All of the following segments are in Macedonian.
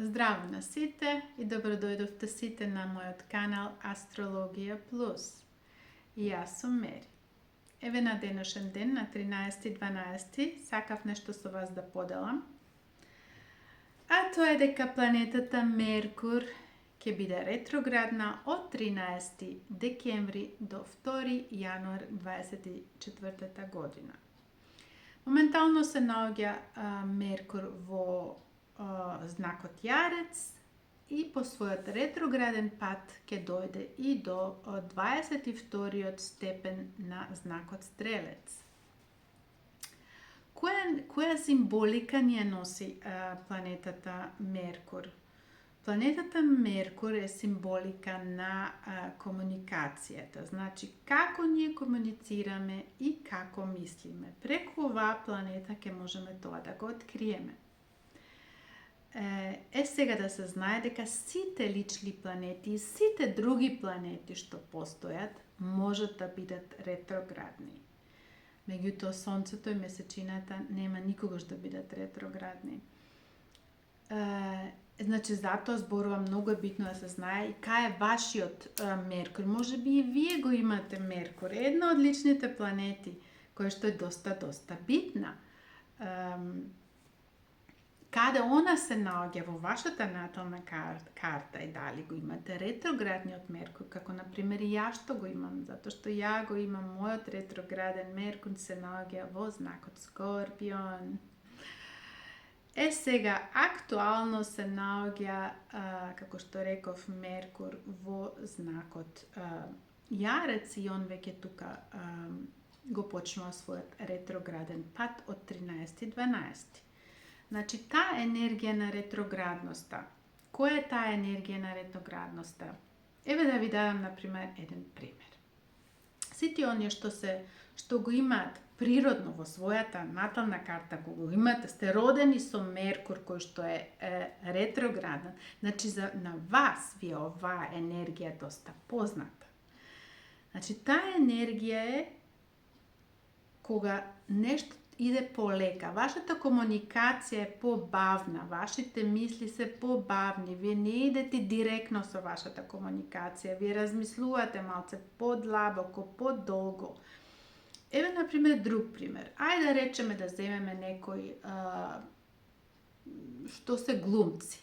Здраво на сите и добродојдовте сите на мојот канал Астрологија Плюс. И јас сум Мери. Еве на денешен ден, на 13.12, сакав нешто со вас да поделам. А тоа е дека планетата Меркур ќе биде ретроградна од 13 декември до 2 јануар 24 година. Моментално се наоѓа Меркур во знакот Јарец и по својот ретрограден пат ќе дојде и до 22 степен на знакот Стрелец. Која символика ни ја носи планетата Меркур? Планетата Меркур е символика на комуникацијата. Значи, како ние комуницираме и како мислиме. Преку оваа планета ќе можеме тоа да го откриеме. Сега да се знае дека сите лични планети и сите други планети што постојат можат да бидат ретроградни. Меѓутоа Сонцето и Месечината нема никогаш да бидат ретроградни. Значи, затоа зборувам, многу е битно да се знае и кај е вашиот Меркур. Може би и вие го имате Меркур. Една од личните планети, која што е доста битна. Каде она се наоѓа во вашата натална карта и дали го имате ретроградниот Меркур, како например и јас што го имам, затоа што ја го имам, мојот ретрограден Меркур се наоѓа во знакот Скорпион. Сега, актуално се наоѓа, како што реков, Меркур во знакот Јарец и он веќе тука го почнува својот ретрограден пат од 13.12. Значи, таа енергија на ретроградноста. Која е таа енергија на ретроградноста? Еве да ви дадам, например, еден пример. Сите оние што го имаат природно во својата натална карта, кога го имате, сте родени со Меркур кој што е ретрограден, значи на вас ви е оваа енергија доста позната. Значи, таа енергија е кога нешто иде полека, вашата комуникација е побавна, вашите мисли се побавни, вие не идете директно со вашата комуникација, вие размислувате малце подлабоко, подолго. Еве, например, друг пример. Ајде да речеме да земеме некој што се глумци.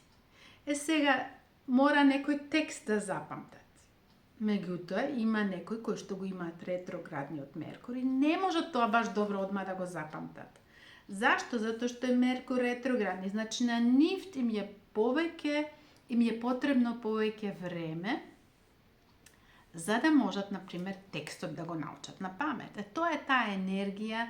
Сега мора некој текст да запамтат. Меѓутоа, има некои кои што го имаат ретроградниот Меркур и не можат тоа баш добро одма да го запамтат. Зашто? Затоа што е Меркур ретроградни. Значи, на нив им е потребно повеќе време за да можат, например, текстот да го научат на памет. Тоа е таа енергија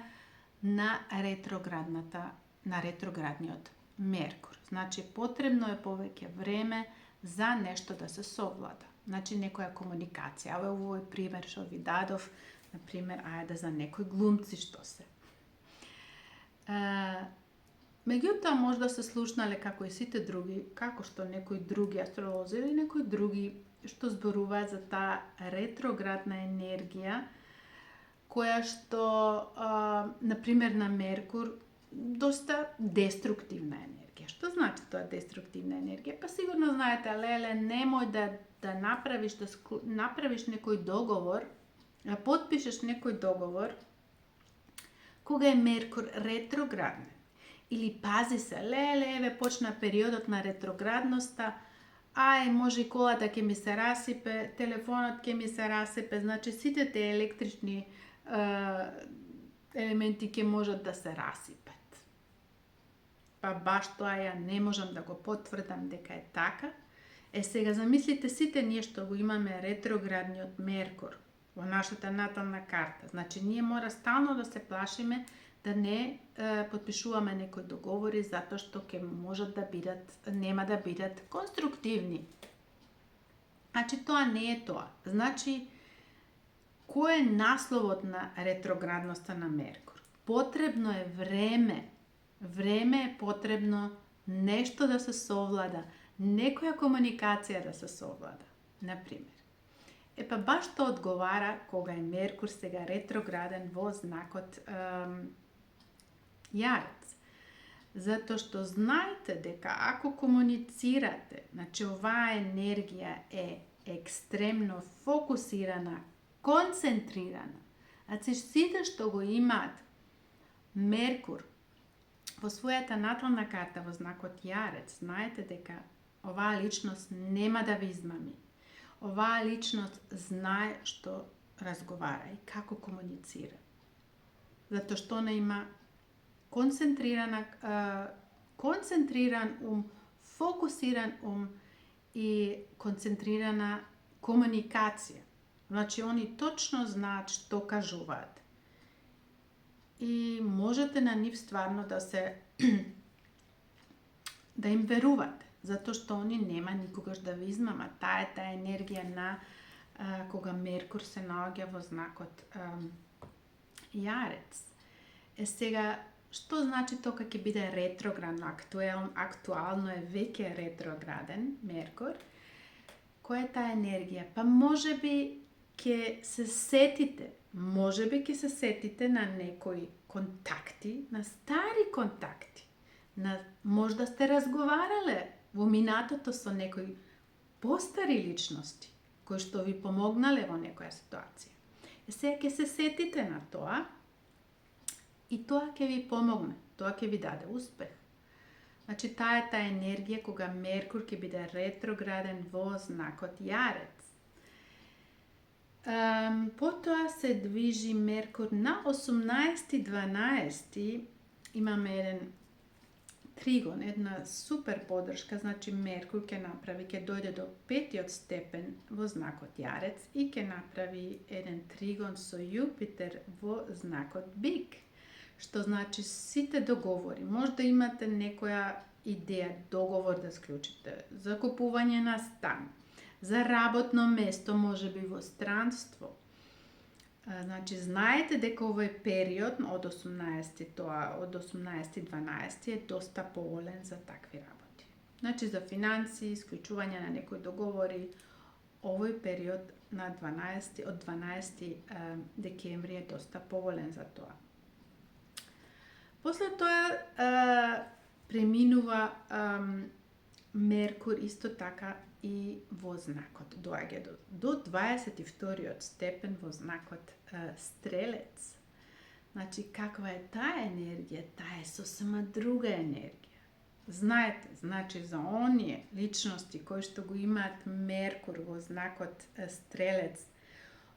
на ретроградниот Меркур. Значи, потребно е повеќе време за нешто да се совлада. Значи, некоја комуникација. Овој овој пример што ви дадов, например, ајде за некој глумци што се. Меѓутоа, може да се слушнале како и сите други, како што некои други астролози или некои други што зборуваат за таа ретроградна енергија, која што, например, на Меркур, доста деструктивна енергија. Што значи тоа деструктивна енергија? Па сигурно знаете, леле, немој да направиш некој договор, да потпишеш некој договор, кога е Меркур ретрограден. Или пази се, леле, еве почна периодот на ретроградноста, може и колата ќе ми се расипе, телефонот ќе ми се расипе, значи сите те електрични елементи ќе можат да се расипат. Па баш тоа ја не можам да го потврдам дека е така. Сега замислите сите ние што го имаме ретроградниот Меркур во нашата натална карта. Значи, ние мора стално да се плашиме да не потпишуваме некои договори затоа што ќе можат да нема да бидат конструктивни. Значи, тоа не е тоа. Значи, кој е насловот на ретроградноста на Меркур? Потребно е време. Време е потребно нешто да се совлада, некоја комуникација да се совлада, например. Па баш тоа одговара кога е Меркур сега ретрограден во знакот Јарец. Затоа што знаете дека ако комуницирате, значи оваа енергија е екстремно фокусирана, концентрирана. Значи сите што го имаат Меркур во својата натална карта во знакот Јарец, знаете дека оваа личност нема да ви измами. Оваа личност знае што разговара и како комуницира. Затоа што она има концентриран ум, фокусиран ум и концентрирана комуникација. Значи, они точно знаат што кажуваат. И можете на нив стварно да им верувате, затоа што они нема никогаш да ви измамат. Таа е таа енергија на кога Меркур се наоѓа во знакот Јарец. Сега, што значи тоа кога ќе биде ретроградно? Актуално е веќе ретрограден Меркур. Која е таа енергија? Па можеби ќе се сетите на некои контакти, на стари контакти. Можда сте разговарале во минатото со некои постари личности кои што ви помогнале во некоја ситуација. Сега ќе се сетите на тоа и тоа ќе ви помогне, тоа ќе ви даде успех. Значи, таа е таа енергија кога Меркур ќе биде ретрограден во знакот Јарец. Потоа се движи Меркур на 18.12. Имаме еден тригон, една супер подршка, значи Меркур ќе дојде до 5-тиот степен во знакот Јарец и ќе направи еден тригон со Јупитер во знакот Бик. Што значи сите договори, може да имате некоја идеја, договор да склучите, за купување на стан, за работно место, може би во странство. Значи, знаете дека овој период од 18.12 е доста поволен за такви работи. Значи, за финанси, исклучување на некои договори, овој период од 12 декември е доста поволен за тоа. После тоа преминува Меркур исто така и во знакот. Доаѓа до 22-тиот степен во знакот Стрелец. Значи, каква е таа енергија? Таа е сосема друга енергија. Знаете, значи за оние личности кои што го имаат Меркур во знакот Стрелец,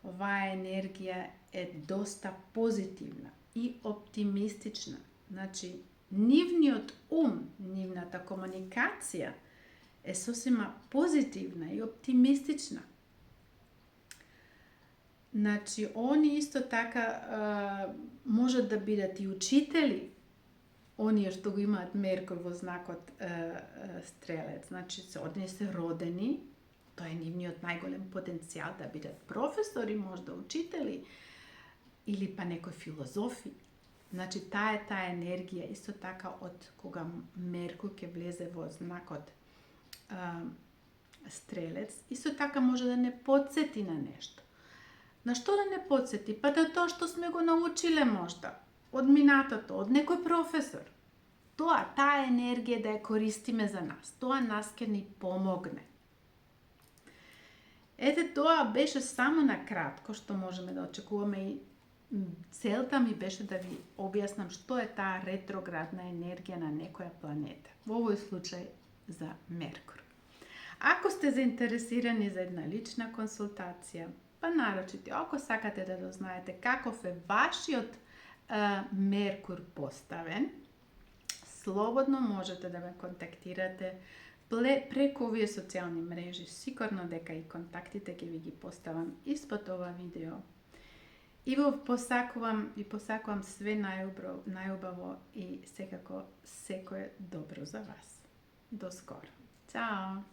оваа енергија е доста позитивна и оптимистична. Значи, нивниот ум, нивната комуникација е сосема позитивна и оптимистична. Значи, они исто така можат да бидат и учители, оние што го имаат Меркур во знакот Стрелец. Значи, они се родени, тоа е нивниот најголем потенцијал да бидат професори, можда учители, или па некои филозофи. Значи, таа е таа енергија, исто така од кога Меркур ќе влезе во знакот Стрелец, исто така може да не потсети на нешто. На што да не потсети? Па на тоа што сме го научиле можда, од минатото, од некој професор. Таа енергија да ја користиме за нас. Тоа нас ќе ни помогне. Ете, тоа беше само на кратко што можеме да очекуваме и целта ми беше да ви објаснам што е таа ретроградна енергија на некоја планета. Во овој случај за Меркур. Ако сте заинтересирани за една лична консултација, па нарочити, ако сакате да дознаете каков е вашиот Меркур поставен, слободно можете да ме контактирате преку овие социјални мрежи. Сигурно дека и контактите ќе ви ги поставам испод ова видео. И ви посакувам све најубаво и секако секое добро за вас. До скоро. Чао!